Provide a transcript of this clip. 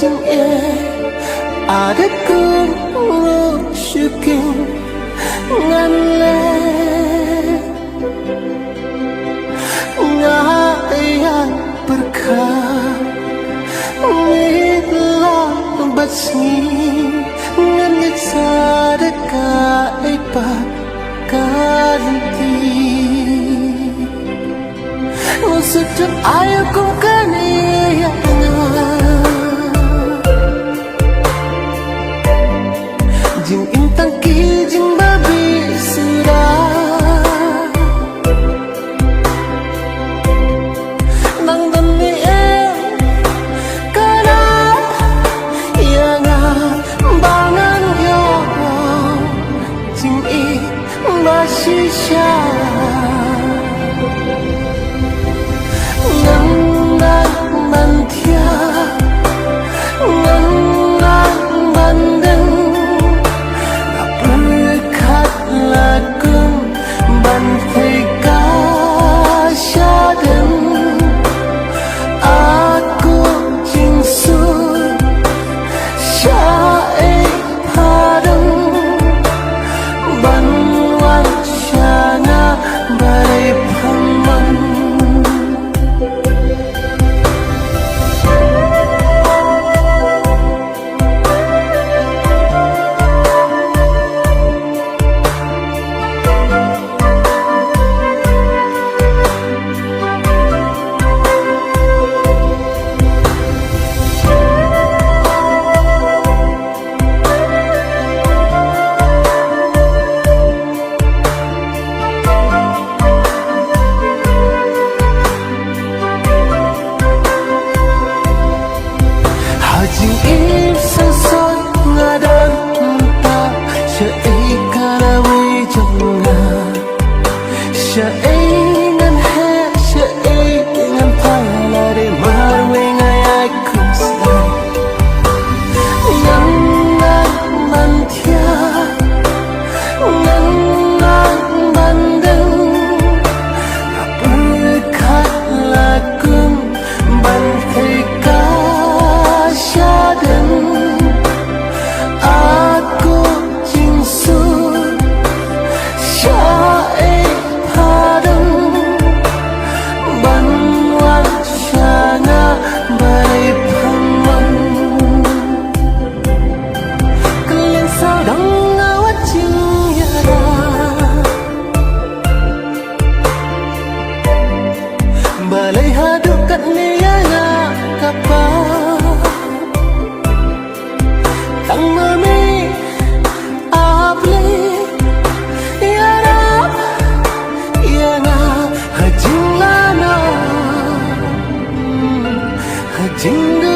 jing e ada kung shuking ngan le nga ya berkah nila basni ngan sadaka ipa kanti usut ayo kung kaniya jing intang ki jing babi sura nang dani kana yang bangan yo jing i masisha balai hadap kat niana kapa tang mami aple yara yana hajing lana hajing